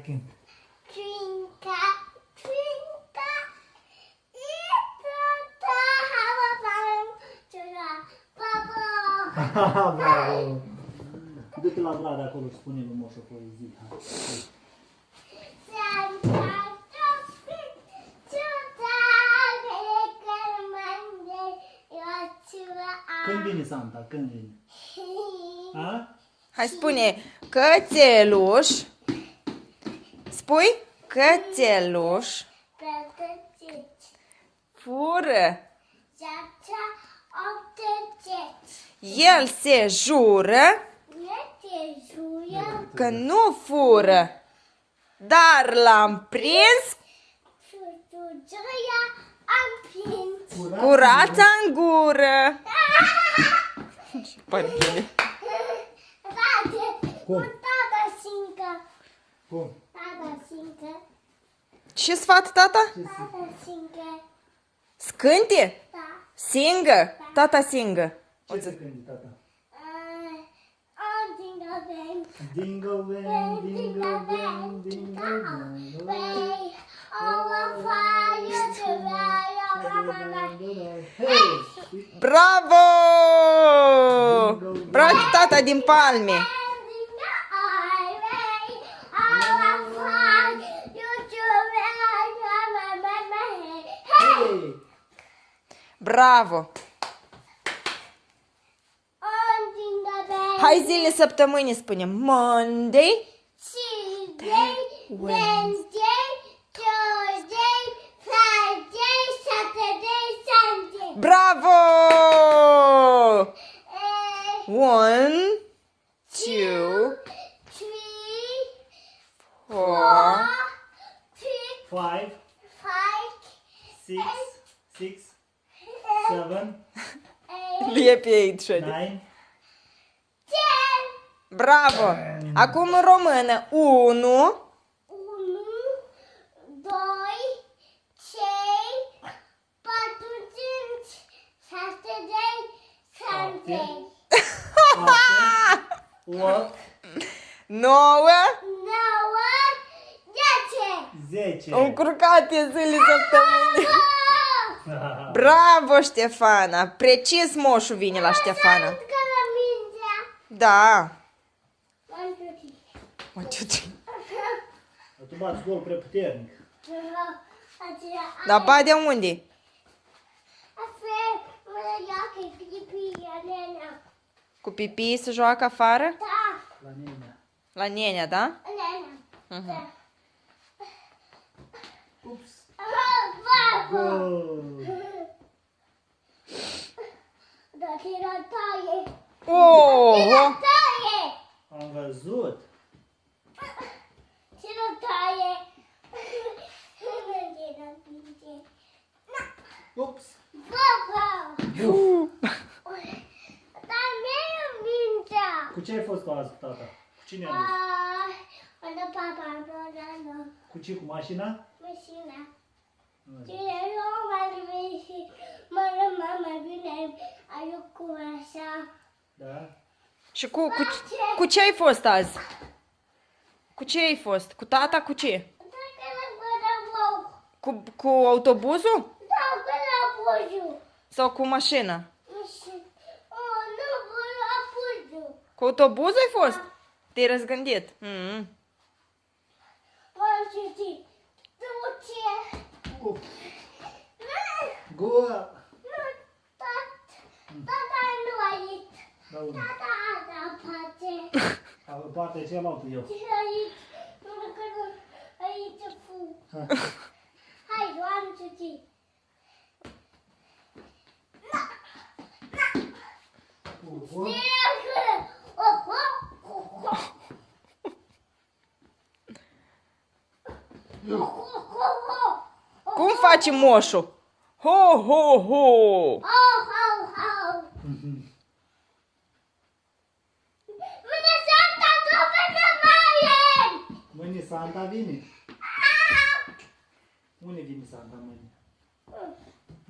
cânt. Twinkle, twinkle, little star, how I found to the bubble. Bravo! Du-te la Vlad acolo și spune lui Moș o poezie. Hai. Santa just fit to the little Monday, you're to Când vine Santa? Când vine? A? Hai spune, cățeluș. Spui? Cățeluș fură. El se jură că nu fură, dar l-am prins cu rața în gură. Părinte. Cum? Cum? Ce sfat, tata? Scânte? Singă? Tata singă. Ce se cânti, tata? Dingle bell, dingle bell, dingle bell. Hey! Bravo! Bravo, tata din palme. Hey! Bravo! Hai zile săptămânii spunem. Monday, Tuesday, Wednesday, Thursday, Friday, Saturday, Sunday. bravo! Uh, 1, 2, 3, 4, 5, 5, 6, 7, 8, Lepiej trzecia. 9, 10. Bravo! Acum în română. 1, 1, 2, 3, 4, 5, 6, 7, 8, 9, 10. 10. încurcate zile săptămânii. Bravo, Ștefana! Precis moșul vine la Ștefana. Da. 1, 2, 3. Tu bați gol prea puternic. Dar ba de unde? Cu pipii se joacă afară? La nenea. La nenea, da? Ups. Gol. Oh! Am văzut. Ups. Cu ce ai fost azi, tata? Cu cine ai dus? Cu ce? Cu mașina? Da? Și cu ce ai fost azi? Cu ce ai fost? Cu tata? Cu ce? Cu autobuzul? Sau cu mașina? Cu autobuzul ai fost? Te-ai răzgândit? Ups. Gol. Da, unde? În partea cealaltă eu. Hai, 1, 2, 3. Uhu. Cum face moșul? Ho, ho, ho! Mâine Santa vine. Unde vine Santa mâine?